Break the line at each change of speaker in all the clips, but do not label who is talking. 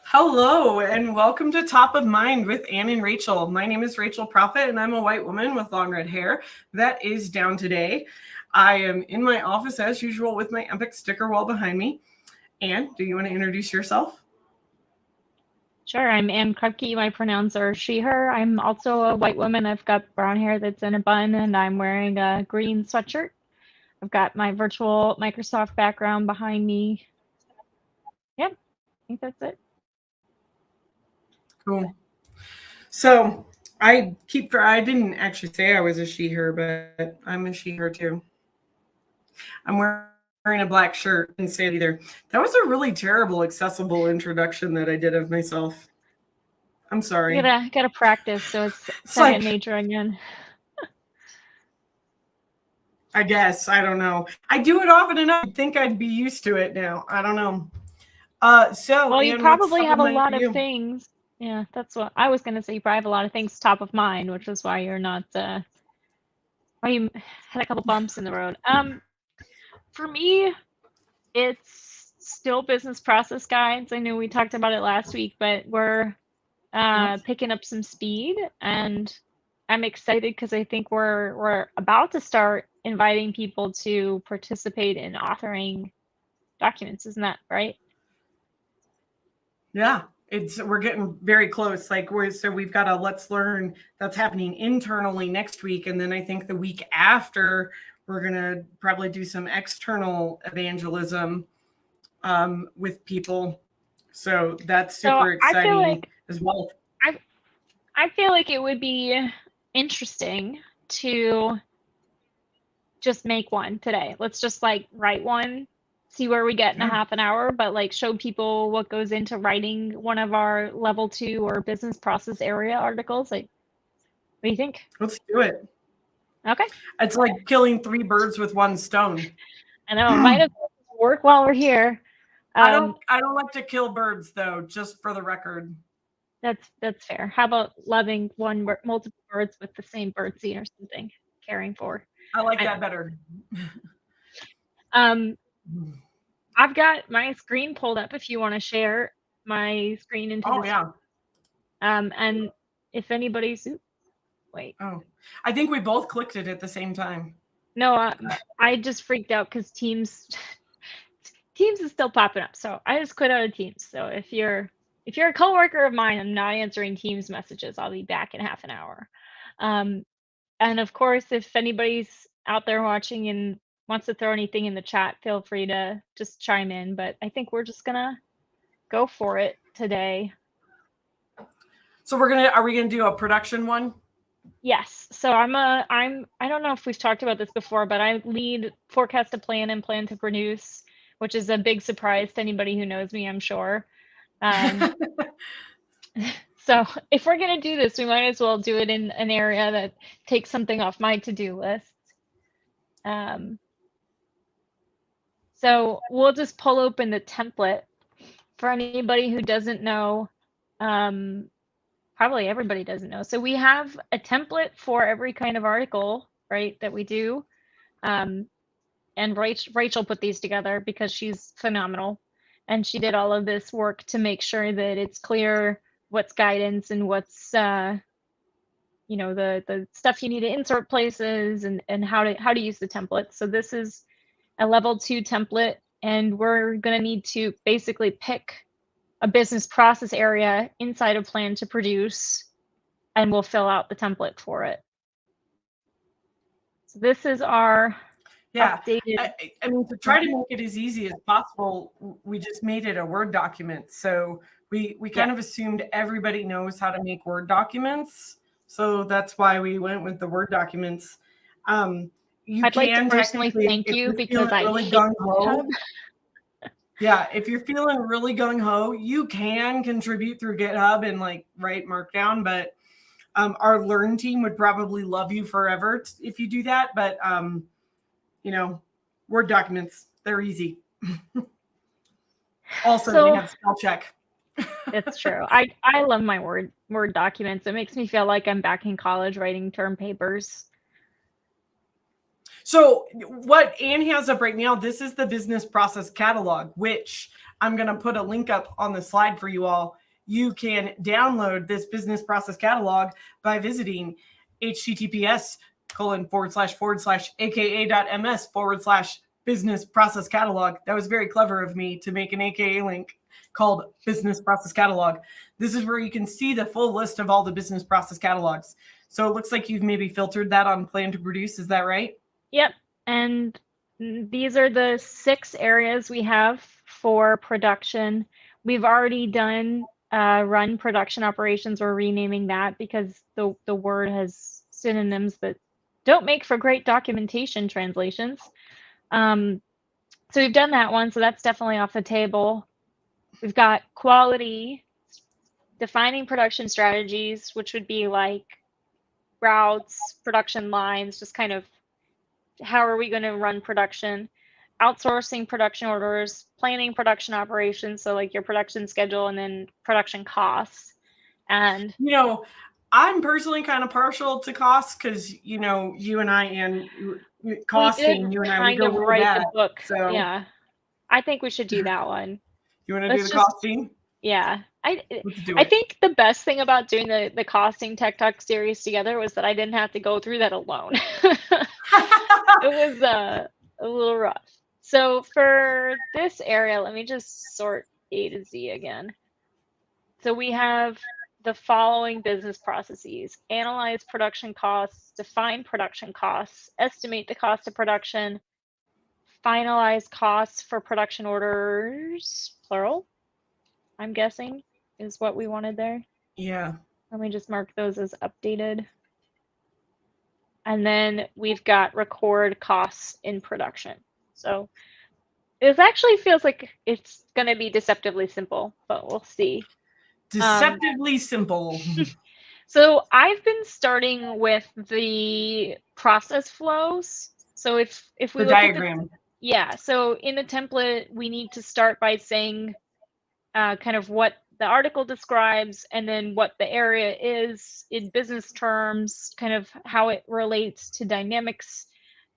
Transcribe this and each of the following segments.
Hello, and welcome to Top of Mind with Ann and Rachel. My name is Rachel Prophet, and I'm a white woman with long red hair that is down today. I am in my office as usual with my Epic sticker wall behind me. Ann, do you want to introduce yourself?
Sure, I'm Ann Krupke. My pronouns are she, her. I'm also a white woman. I've got brown hair that's in a bun, and I'm wearing a green sweatshirt. I've got my virtual Microsoft background behind me. Yeah, I think that's it.
Cool. So I didn't actually say I was a she, her, but I'm a she, her too. I'm wearing a black shirt and say it either. That was a really terrible, accessible introduction that I did of myself. I'm sorry.
You gotta practice, so it's
It's
second
like,
nature again.
I guess. I don't know. I do it often enough. You'd think I'd be used to it now. I don't know. So,
Well, you
Anne, what's
probably
top of
have a
mind for
lot of
you?
things. Yeah, that's what I was gonna say. You probably have a lot of things top of mind, which is why you're not why you had a couple bumps in the road. For me, it's still business process guides. I know we talked about it last week, but we're picking up some speed, and I'm excited because I think we're about to start inviting people to participate in authoring documents. Isn't that right?
Yeah, it's we're getting very close. We've got a let's learn that's happening internally next week, and then I think the week after we're gonna probably do some external evangelism with people. So that's
So
super exciting as well.
I I feel like it would be interesting to just make one today. Let's just like write one, see where we get in a
Yeah,
half an hour, but like show people what goes into writing one of our level 2 or business process area articles. Like, what do you think?
let's do it.
Okay.
It's like killing three birds with one stone.
I know. Might as well work while we're here. Um,
I don't like to kill birds though, just for the record.
that's fair. How about loving multiple birds with the same bird seed or something? Caring for.
I like
I
that
know.
better.
Um, I've got my screen pulled up if you want to share my screen into
Oh
this.
yeah.
And if anybody's, wait,
Oh, I think we both clicked it at the same time.
no, I just freaked out because Teams is still popping up. So I just quit out of Teams. So if you're a coworker of mine, I'm not answering Teams messages. I'll be back in half an hour. Um, and of course, if anybody's out there watching and wants to throw anything in the chat, feel free to just chime in. But I think we're just gonna go for it today.
So are we gonna do a production one?
Yes. So I don't know if we've talked about this before, but I lead forecast to plan and plan to produce, which is a big surprise to anybody who knows me, I'm sure. Um, so if we're gonna do this, we might as well do it in an area that takes something off my to-do list. Um, so we'll just pull open the template for anybody who doesn't know. Probably everybody doesn't know. So we have a template for every kind of article, right, that we do. Um, and Rachel put these together because she's phenomenal. And she did all of this work to make sure that it's clear what's guidance and what's the stuff you need to insert places and how to use the template. So this is a level 2 template, and we're going to need to basically pick a business process area inside of plan to produce, and we'll fill out the template for it. So this is our
Yeah.
updated.
I mean, to try to make it as easy as possible, we just made it a Word document. So we
Yeah.
kind of assumed everybody knows how to make Word documents. So that's why we went with the Word documents. You
I'd like to
can
personally
technically,
thank
if
you
you're
because
feeling
I
really
hate
gung ho,
GitHub.
yeah, if you're feeling really gung ho, you can contribute through GitHub and like write Markdown. But our Learn team would probably love you forever if you do that. But Word documents, they're easy. Also, they
So
have spell check.
it's true. I love my Word documents. It makes me feel like I'm back in college writing term papers.
So what Anne has up right now, this is the business process catalog, which I'm going to put a link up on the slide for you all. You can download this business process catalog by visiting https://aka.ms/business process catalog. That was very clever of me to make an AKA link called business process catalog. This is where you can see the full list of all the business process catalogs. So it looks like you've maybe filtered that on Plan to Produce. Is that right?
Yep. And these are the 6 areas we have for production. We've already done run production operations. We're renaming that because the word has synonyms that don't make for great documentation translations. So we've done that one. So that's definitely off the table. We've got quality, defining production strategies, which would be like routes, production lines, just kind of how are we going to run production, outsourcing production orders, planning production operations, so like your production schedule, and then production costs. And
I'm personally kind of partial to costs because you and I and costing, you and I, we go way back.
The book.
So
yeah, I think we should do that one.
You want to do the costing?
Yeah.
Let's do it.
I think the best thing about doing the costing Tech Talk series together was that I didn't have to go through that alone. It was a little rough. So for this area, let me just sort A to Z again. So we have the following business processes: analyze production costs, define production costs, estimate the cost of production, finalize costs for production orders, plural, I'm guessing, is what we wanted there.
Yeah.
Let me just mark those as updated. And then we've got record costs in production. So it actually feels like it's going to be deceptively simple, but we'll see.
Deceptively simple.
So I've been starting with the process flows. So if we
the
look
diagram.
At yeah, so in the template, we need to start by saying kind of what the article describes, and then what the area is in business terms, kind of how it relates to dynamics,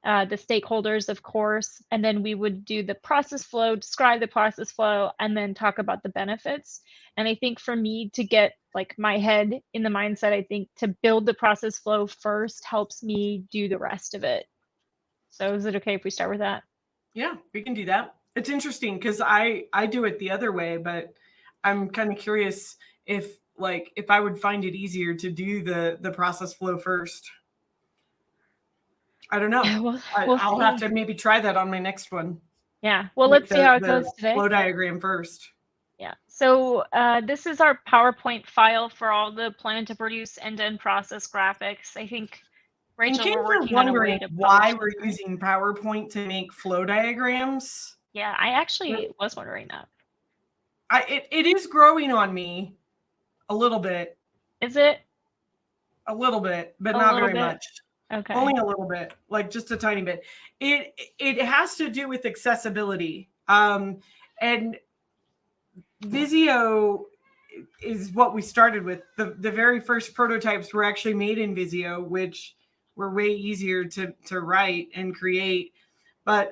the stakeholders, of course, and then we would do the process flow, describe the process flow, and then talk about the benefits. And I think for me to get like my head in the mindset, I think to build the process flow first helps me do the rest of it. So is it okay if we start with that?
Yeah, we can do that. It's interesting because I do it the other way, but I'm kind of curious if I would find it easier to do the process flow first. I don't know.
Yeah,
I'll have to maybe try that on my next one.
Yeah. Well, let's see how it goes today.
Flow diagram first.
Yeah. So this is our PowerPoint file for all the Plan to Produce end-to-end process graphics. I think Rachel,
in case
we're working
you're
on a way
wondering
to
why we're using PowerPoint to make flow diagrams.
Yeah, I actually was wondering that.
It is growing on me a little bit.
Is it?
A little bit, but not very much.
Okay.
Only a little bit, like just a tiny bit. It has to do with accessibility. And Visio is what we started with. The very first prototypes were actually made in Visio, which were way easier to write and create. But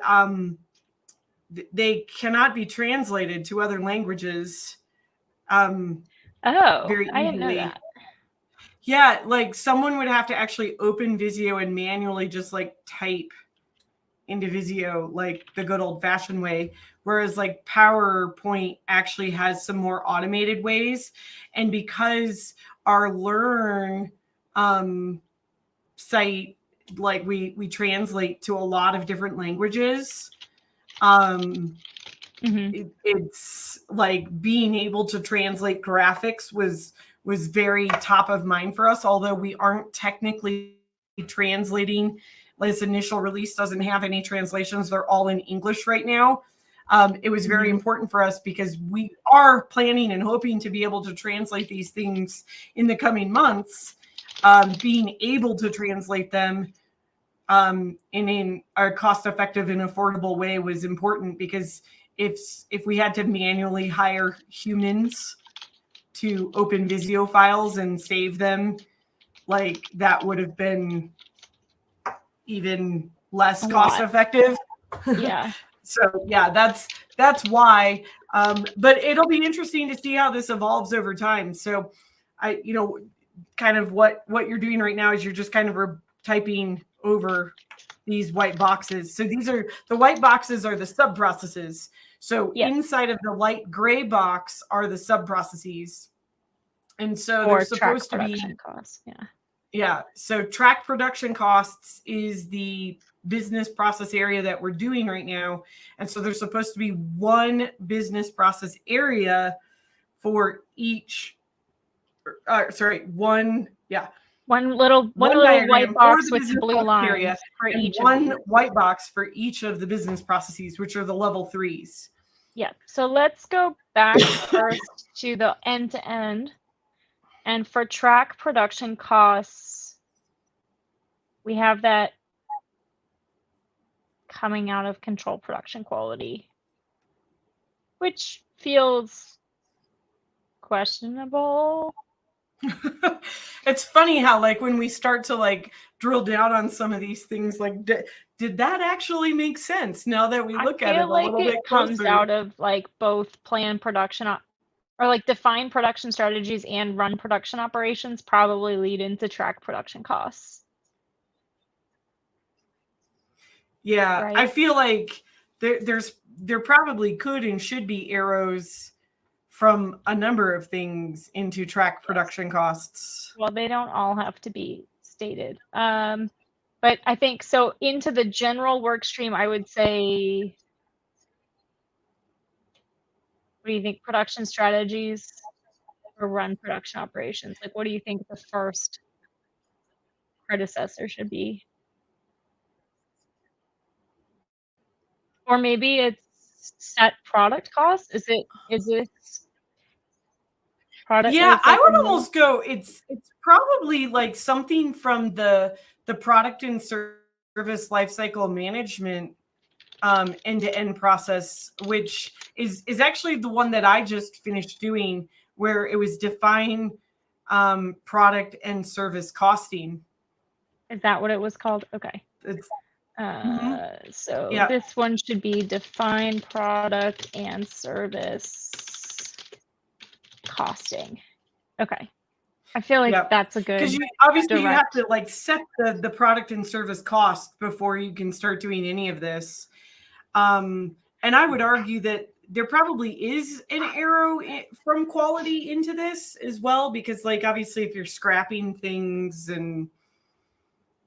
they cannot be translated to other languages very easily.
I didn't know that.
Yeah, like someone would have to actually open Visio and manually just like type into Visio like the good old fashioned way. Whereas like PowerPoint actually has some more automated ways. And because our Learn site, like we translate to a lot of different languages, it's like being able to translate graphics was very top of mind for us, although we aren't technically translating. This initial release doesn't have any translations. They're all in English right now. It was very important for us because we are planning and hoping to be able to translate these things in the coming months. Being able to translate them in a cost-effective and affordable way was important, because if we had to manually hire humans to open Visio files and save them, like that would have been even less cost effective.
Yeah.
So yeah, that's why. But it'll be interesting to see how this evolves over time. So, kind of what you're doing right now is you're just kind of typing over these white boxes. So these are the white boxes are the sub processes. So
Yes.
inside of the light gray box are the sub processes, and so
Or
they're supposed to be
costs. Yeah.
Yeah. So track production costs is the business process area that we're doing right now. And so there's supposed to be one business process area for each, one
little
diagram
white
for
box
the
with
business
blue
process
lines
area,
for
and
each of
one
these.
white box for each of the business processes, which are the level 3s.
Yeah. So let's go back first to the end to end. And for track production costs, we have that coming out of control production quality, which feels questionable.
It's funny how, like, when we start to like drill down on some of these things, like, did that actually make sense now that we look at it a little bit
comes
closer?
out of like both plan production or like define production strategies and run production operations probably lead into track production costs.
Yeah,
Right?
I feel like there probably could and should be arrows from a number of things into track production costs.
Well, they don't all have to be stated. But I think so into the general work stream, I would say, what do you think, production strategies or run production operations? Like, what do you think the first predecessor should be? Or maybe it's set product cost? Is it product?
Yeah,
It's
I
like
would almost go it's probably like something from the product and service lifecycle management end-to-end process, which is actually the one that I just finished doing, where it was define product and service costing.
Is that what it was called? Okay.
It's
So
yeah.
this one should be define product and service costing. Okay. I feel like that's a good,
because obviously you have to like set the product and service cost before you can start doing any of this. And I would argue that there probably is an arrow from quality into this as well, because like obviously if you're scrapping things and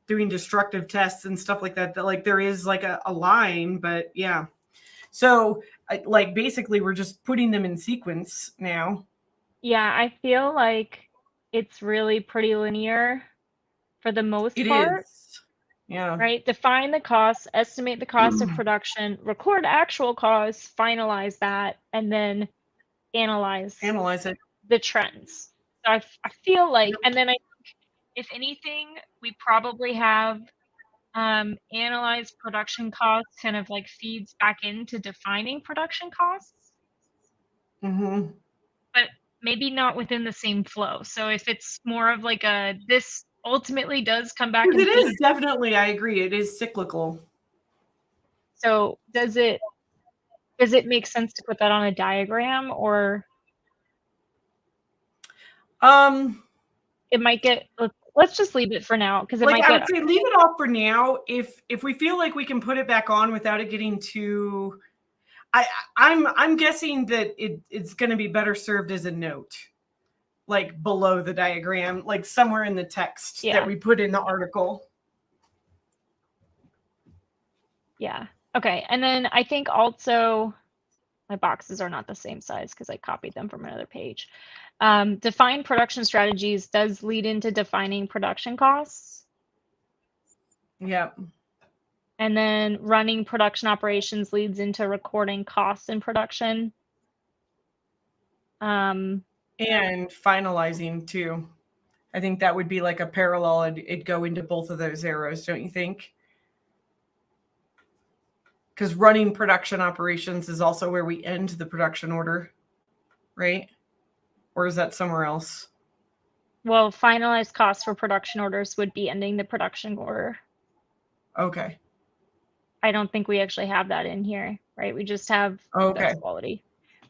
doing destructive tests and stuff like that, like there is like a line. But yeah, so like basically we're just putting them in sequence now.
Yeah, I feel like it's really pretty linear for the most part.
Is. Yeah.
Right? Define the costs, estimate the cost of production, record actual costs, finalize that, and then analyze
it.
the trends. So I feel like, and then I think if anything, we probably have analyze production costs kind of like feeds back into defining production costs.
Mm-hmm.
But maybe not within the same flow. So if it's more of like this ultimately does come back and
it is definitely, I agree, it is cyclical.
So does it make sense to put that on a diagram, or it might get, let's just leave it for now, because
I would say leave it off for now. If we feel like we can put it back on without it getting too, I'm guessing that it's going to be better served as a note, like below the diagram, like somewhere in the text that we put in the article.
Yeah. Okay. And then I think also my boxes are not the same size because I copied them from another page. Define production strategies does lead into defining production costs.
Yeah.
And then running production operations leads into recording costs in production.
And finalizing too. I think that would be like a parallel. It'd go into both of those arrows, don't you think? Because running production operations is also where we end the production order, right? Or is that somewhere else?
Well, finalized costs for production orders would be ending the production order.
Okay.
I don't think we actually have that in here, right? We just have
Okay.
that's quality.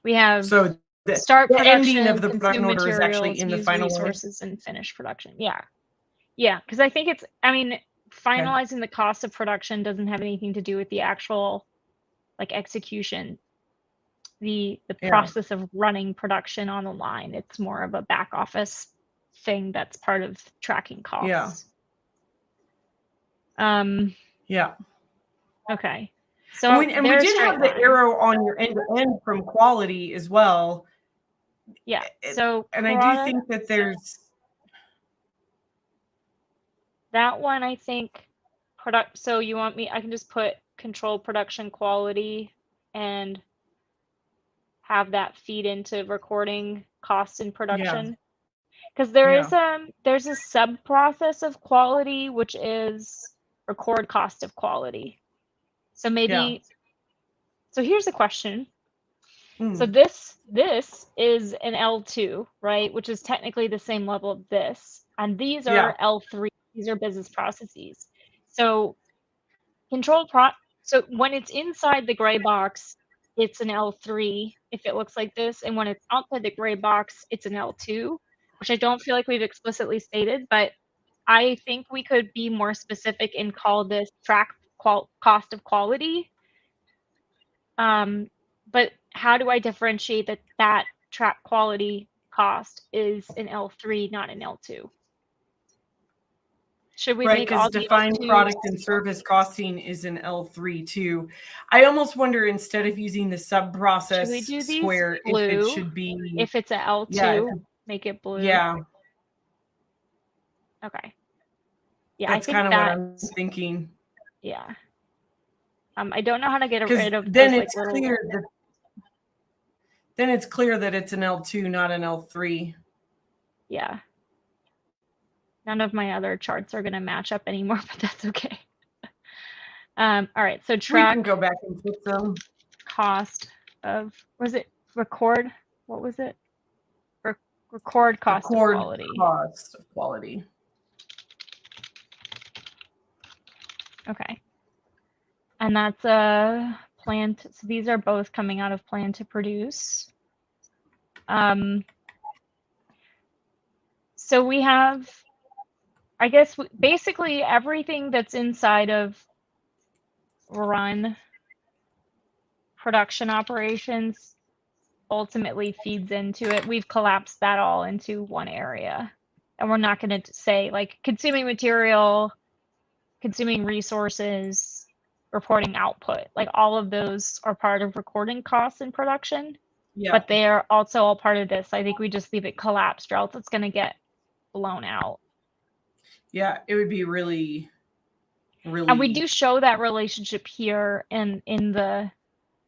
We have
So
start
the ending of
production,
the production
consume
order is actually
materials,
in the
use
final order.
resources, and finish production. Yeah. Yeah, because I think
Okay.
finalizing the cost of production doesn't have anything to do with the actual like execution, the
Yeah.
process of running production on the line. It's more of a back office thing that's part of tracking
Yeah.
costs.
Yeah.
Okay. So
And we
there's
did
straight
have the
line.
arrow on your end to end from quality as well.
Yeah. So
And I do think that there's
that one, I think so you want me, I can just put control production quality and have that feed into recording costs in production. Because there's a sub process of quality, which is record cost of quality. So maybe, so here's a question. So this is an L2, right? Which is technically the same level of this. And these are L3. These are business processes. So so when it's inside the gray box, it's an L3 if it looks like this. And when it's outside the gray box, it's an L2, which I don't feel like we've explicitly stated, but I think we could be more specific and call this track cost of quality. But how do I differentiate that track quality cost is an L3, not an L2? Should we
right,
make
because
all the
defined
L2s?
product and service costing is an L3 too. I almost wonder, instead of using the sub process
Should we do these
square,
blue?
if it should be
If it's a L2, make it blue.
Yeah.
Okay. Yeah,
That's
I think
kind of what I'm thinking.
Yeah. I don't know how to get rid of
then
those
it's
like
clear
little.
then it's clear that it's an L2, not an L3.
Yeah. None of my other charts are going to match up anymore, but that's okay. All right, so track.
We can go back and fix them.
Cost of, was it record? What was it? Record cost of quality.
Cost of quality.
Okay. And that's a plan. So these are both coming out of plan to produce. So we have, I guess, basically everything that's inside of run production operations ultimately feeds into it. We've collapsed that all into one area. And we're not going to say like consuming material, consuming resources, reporting output. Like all of those are part of recording costs in production. Yeah. But they are also all part of this. I think we just leave it collapsed or else it's going to get blown out.
Yeah, it would be really.
And we do show that relationship here in the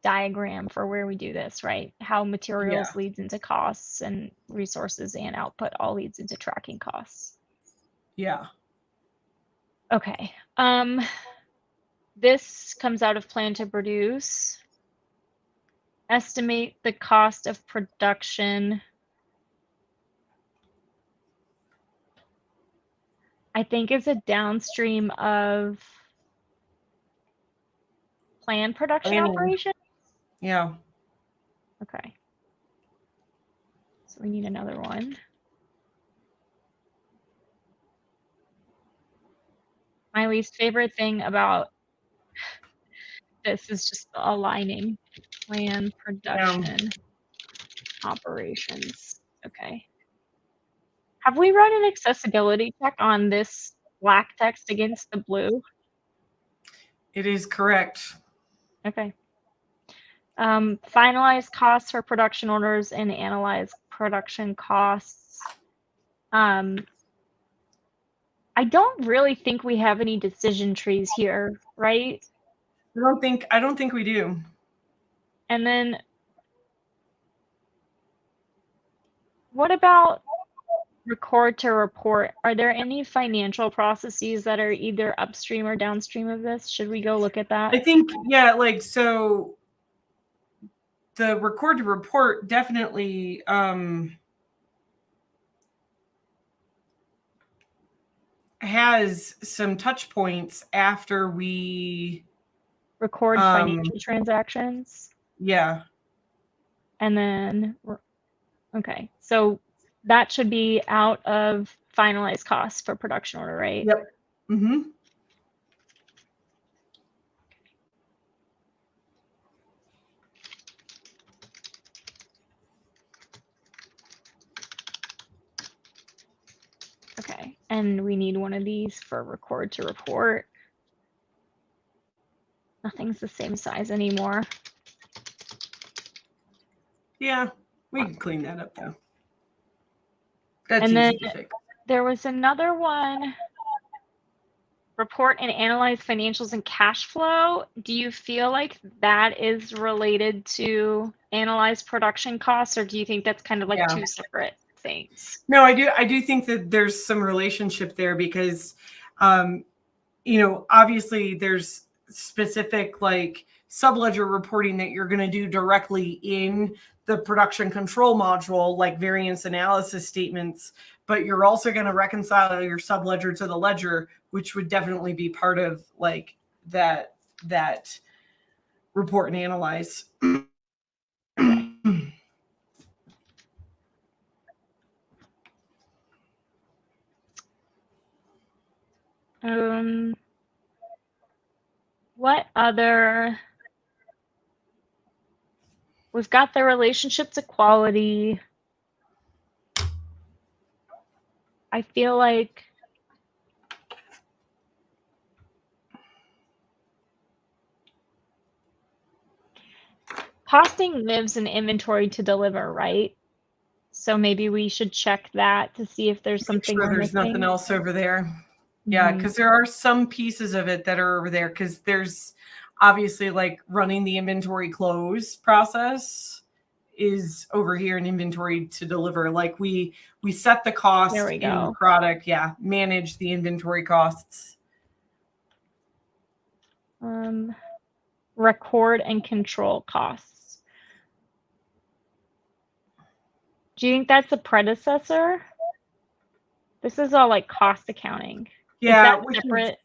diagram for where we do this, right? How materials leads into costs and resources and output all leads into tracking costs.
Yeah.
Okay. This comes out of plan to produce. Estimate the cost of production. I think it's a downstream of plan production operation.
Yeah.
Okay. So we need another one. My least favorite thing about this is just aligning plan production operations. Okay. Have we run an accessibility check on this black text against the blue?
It is correct.
Okay. Finalize costs for production orders and analyze production costs. I don't really think we have any decision trees here, right?
I don't think we do.
And then what about record to report? Are there any financial processes that are either upstream or downstream of this? Should we go look at that?
I think, yeah, like, so the record to report definitely has some touch points after we
Record financial transactions.
Yeah.
And then, okay, so that should be out of finalized costs for production order, right?
Yep. Mm-hmm.
Okay, and we need one of these for record to report. Nothing's the same size anymore.
Yeah, we can clean that up though. That's
And then
easy to fix.
there was another one, report and analyze financials and cash flow. Do you feel like that is related to analyze production costs, or do you think that's kind of like
Yeah.
two separate things?
No, I do think that there's some relationship there because, obviously there's specific like subledger reporting that you're going to do directly in the production control module, like variance analysis statements, but you're also going to reconcile your subledger to the ledger, which would definitely be part of like that report and analyze.
Okay. What other? We've got the relationship to quality. I feel like costing lives in inventory to deliver, right? So maybe we should check that to see if there's something
Sure,
we're
there's
missing.
nothing else over there. Yeah, because there are some pieces of it that are over there because there's obviously like running the inventory close process is over here in inventory to deliver. Like we set the cost
There we
in
go.
the product. Yeah, manage the inventory costs.
Record and control costs. Do you think that's a predecessor? This is all like cost accounting.
Yeah,
is that separate?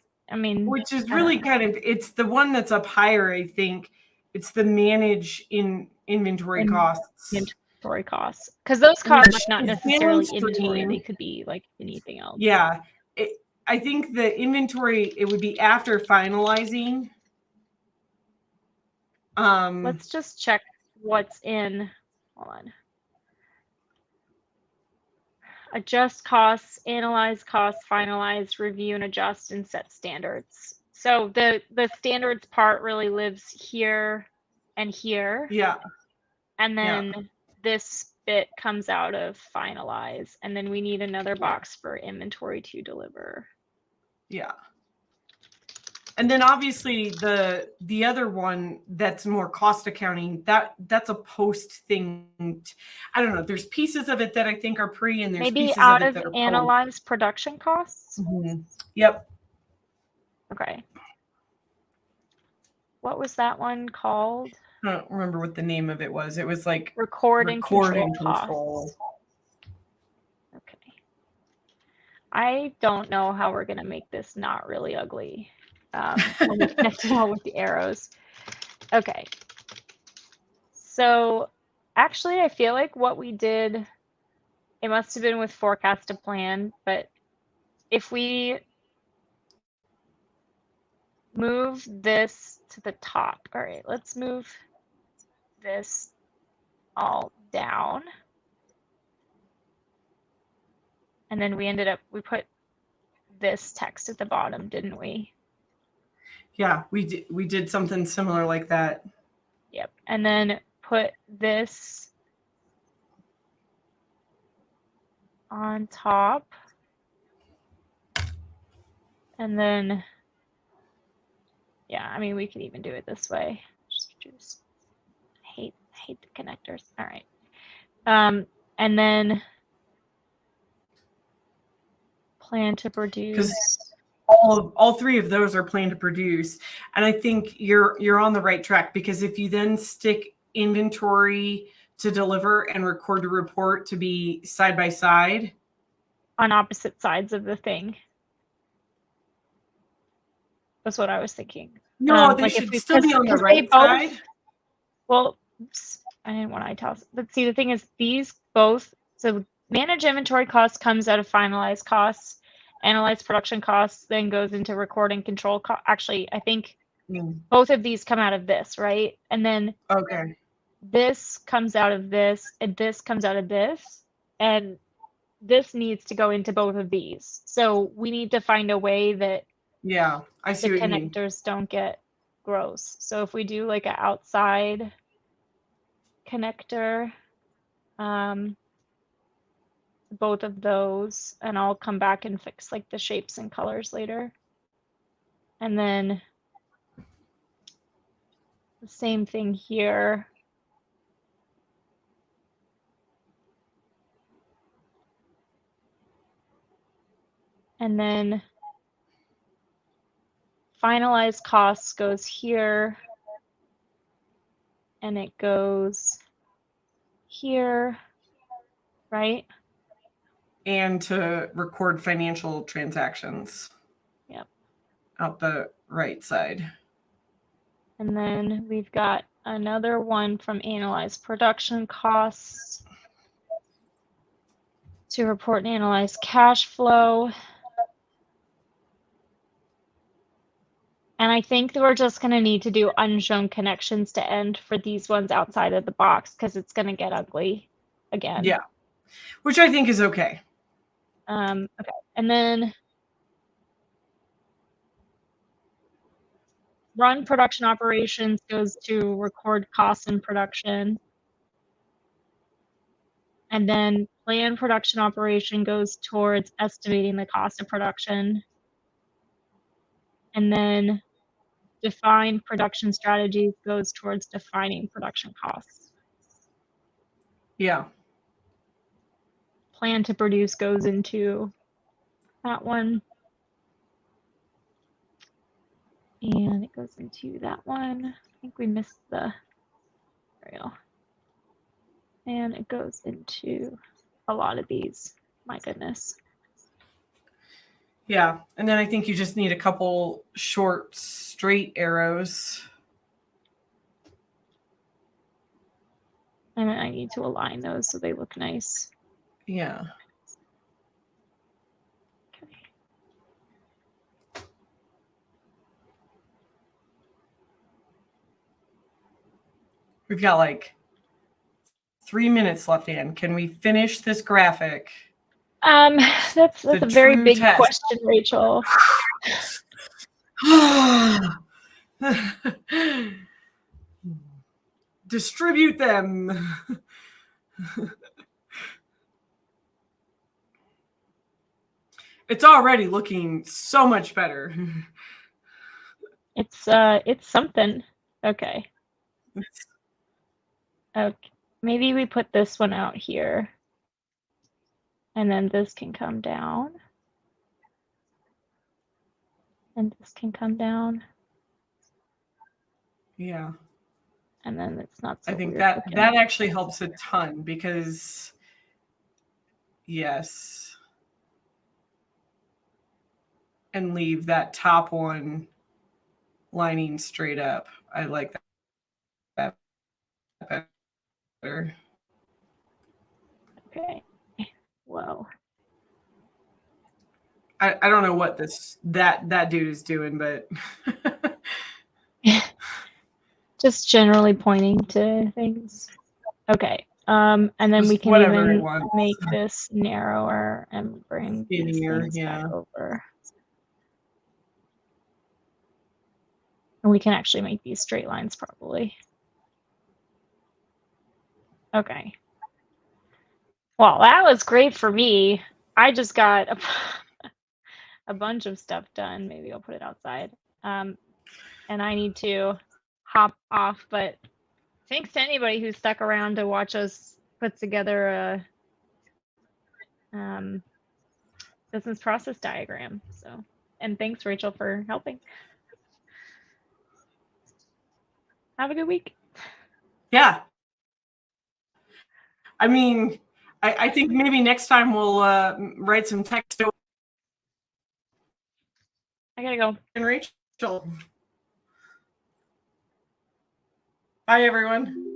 which is really kind of, it's the one that's up higher, I think. It's the manage in inventory costs.
Inventory costs. Because those costs are not necessarily inventory. They could be like anything else.
Yeah. I think the inventory, it would be after finalizing.
Let's just check what's in. Hold on. Adjust costs, analyze costs, finalize, review, and adjust, and set standards. So the standards part really lives here and here.
Yeah.
And then this bit comes out of finalize. And then we need another box for inventory to deliver.
Yeah. And then obviously the other one that's more cost accounting, that's a post thing. I don't know. There's pieces of it that I think are pre, and there's
maybe
pieces
out
of it
of
that are
analyze production costs.
Mm-hmm. Yep.
Okay. What was that one called?
I don't remember what the name of it was. It was like
record and control costs. Okay. I don't know how we're going to make this not really ugly when we connect it all with the arrows. Okay. So actually, I feel like what we did, it must have been with forecast to plan, but if we move this to the top, all right, let's move this all down. And then we put this text at the bottom, didn't we?
Yeah, we did something similar like that.
Yep. And then put this on top. And then, yeah, I mean, we could even do it this way. Just hate the connectors. All right. And then plan to produce.
All three of those are planned to produce, and I think you're on the right track, because if you then stick inventory to deliver and record to report to be side by side
on opposite sides of the thing. That's what I was thinking.
No, they
like
should still be on the
because
right side.
Well, I didn't want italics. But see, the thing is, these both. So manage inventory costs comes out of finalized costs. Analyze production costs then goes into record and control. Actually, I think both of these come out of this, right? And then
Okay.
this comes out of this, and this comes out of this, and this needs to go into both of these. So we need to find a way that
Yeah, I see
the
what you mean.
connectors don't get gross. So if we do like an outside connector, both of those, and I'll come back and fix like the shapes and colors later. And then the same thing here. And then finalized costs goes here, and it goes here, right?
And to record financial transactions.
Yep.
Out the right side.
And then we've got another one from analyze production costs to report and analyze cash flow. And I think that we're just going to need to do unshown connections to end for these ones outside of the box because it's going to get ugly again.
Yeah, which I think is okay.
Okay, and then run production operations goes to record costs in production. And then plan production operation goes towards estimating the cost of production. And then define production strategies goes towards defining production costs.
Yeah.
Plan to produce goes into that one. And it goes into that one. I think we missed the rail. And it goes into a lot of these. My goodness.
Yeah. And then I think you just need a couple short, straight arrows.
And I need to align those so they look nice.
Yeah.
Okay.
We've got like 3 minutes left, Anne. Can we finish this graphic?
That's a very big
test.
question, Rachel.
Distribute them. It's already looking so much better.
It's something. Okay. Okay. Maybe we put this one out here. And then this can come down. And this can come down.
Yeah.
And then it's not so
I think
weird
that
looking.
that actually helps a ton because yes. And leave that top one lining straight up. I like that better.
Okay. Whoa.
I don't know what that dude is doing, but
Just generally pointing to things. Okay. And then
just
we can
whatever
even
it wants.
make this narrower and bring these things back over. And we can actually make these straight lines probably. Okay. Well, that was great for me. I just got a bunch of stuff done. Maybe I'll put it outside. And I need to hop off, but thanks to anybody who stuck around to watch us put together a business process diagram. So, and thanks, Rachel, for helping. Have a good week.
Yeah. I mean, I think maybe next time we'll write some text.
I gotta go.
Rachel? Bye, everyone.